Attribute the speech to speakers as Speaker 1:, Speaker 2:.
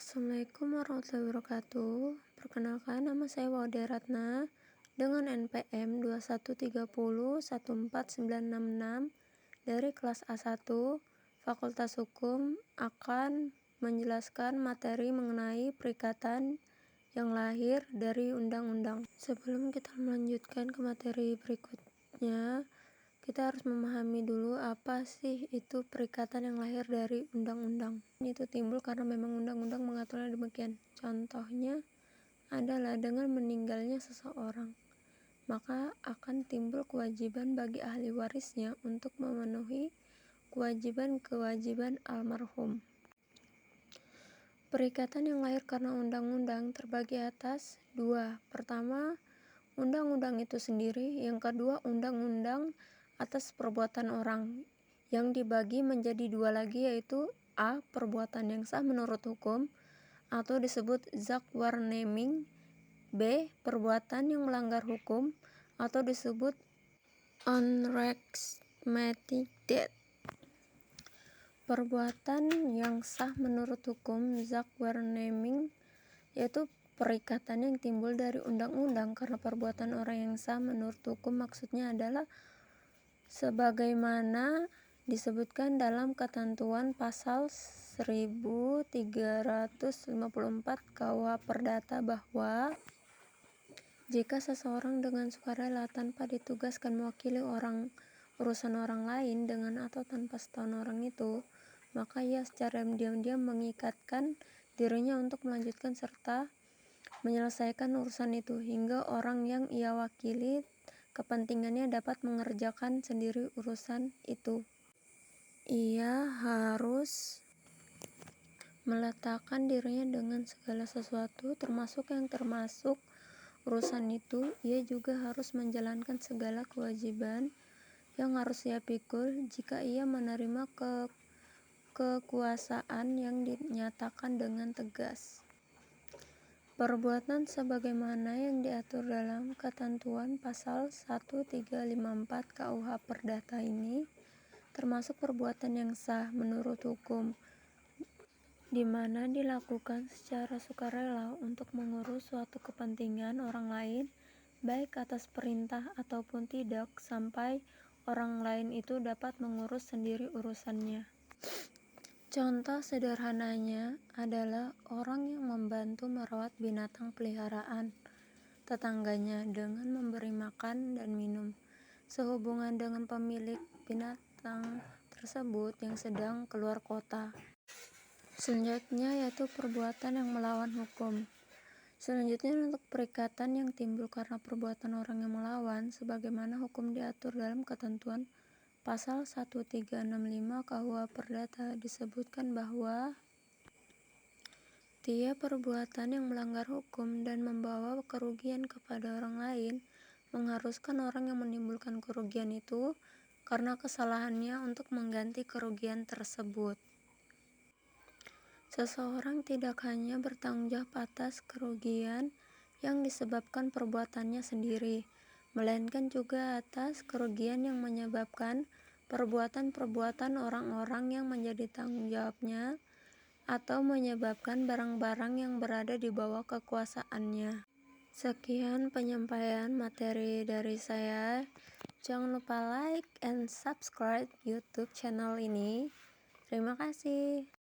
Speaker 1: Assalamualaikum warahmatullahi wabarakatuh. Perkenalkan, nama saya Waudia Ratna dengan NPM 2130149666 dari kelas A1 Fakultas Hukum akan menjelaskan materi mengenai perikatan yang lahir dari undang-undang. Sebelum kita melanjutkan ke materi berikutnya, kita harus memahami dulu apa sih itu perikatan yang lahir dari undang-undang. Itu timbul karena memang undang-undang mengaturnya demikian. Contohnya adalah dengan meninggalnya seseorang, maka akan timbul kewajiban bagi ahli warisnya untuk memenuhi kewajiban-kewajiban almarhum. Perikatan yang lahir karena undang-undang terbagi atas dua. Pertama, undang-undang itu sendiri. Yang kedua, undang-undang atas perbuatan orang, yang dibagi menjadi dua lagi, yaitu A. Perbuatan yang sah menurut hukum atau disebut zakwarneming. B. Perbuatan yang melanggar hukum atau disebut onrechtmatig daad. Perbuatan yang sah menurut hukum zakwarneming yaitu perikatan yang timbul dari undang-undang karena perbuatan orang yang sah menurut hukum, maksudnya adalah sebagaimana disebutkan dalam ketentuan pasal 1354 KUH Perdata bahwa jika seseorang dengan sukarela tanpa ditugaskan mewakili urusan orang lain dengan atau tanpa setahu orang itu, maka ia secara diam-diam mengikatkan dirinya untuk melanjutkan serta menyelesaikan urusan itu hingga orang yang ia wakili kepentingannya dapat mengerjakan sendiri urusan itu. Ia harus meletakkan dirinya dengan segala sesuatu termasuk urusan itu. Ia juga harus menjalankan segala kewajiban yang harus ia pikul jika ia menerima kekuasaan yang dinyatakan dengan tegas. Perbuatan sebagaimana yang diatur dalam ketentuan pasal 1354 KUH Perdata ini termasuk perbuatan yang sah menurut hukum, di mana dilakukan secara sukarela untuk mengurus suatu kepentingan orang lain, baik atas perintah ataupun tidak, sampai orang lain itu dapat mengurus sendiri urusannya. Contoh sederhananya adalah orang yang membantu merawat binatang peliharaan tetangganya dengan memberi makan dan minum sehubungan dengan pemilik binatang tersebut yang sedang keluar kota. Selanjutnya yaitu perbuatan yang melawan hukum. Selanjutnya untuk perikatan yang timbul karena perbuatan orang yang melawan, sebagaimana hukum diatur dalam ketentuan pasal 1365 KUH Perdata disebutkan bahwa tiap perbuatan yang melanggar hukum dan membawa kerugian kepada orang lain mengharuskan orang yang menimbulkan kerugian itu karena kesalahannya untuk mengganti kerugian tersebut. Seseorang tidak hanya bertanggung jawab atas kerugian yang disebabkan perbuatannya sendiri, melainkan juga atas kerugian yang menyebabkan perbuatan-perbuatan orang-orang yang menjadi tanggung jawabnya atau menyebabkan barang-barang yang berada di bawah kekuasaannya. Sekian penyampaian materi dari saya. Jangan lupa like and subscribe YouTube channel ini. Terima kasih.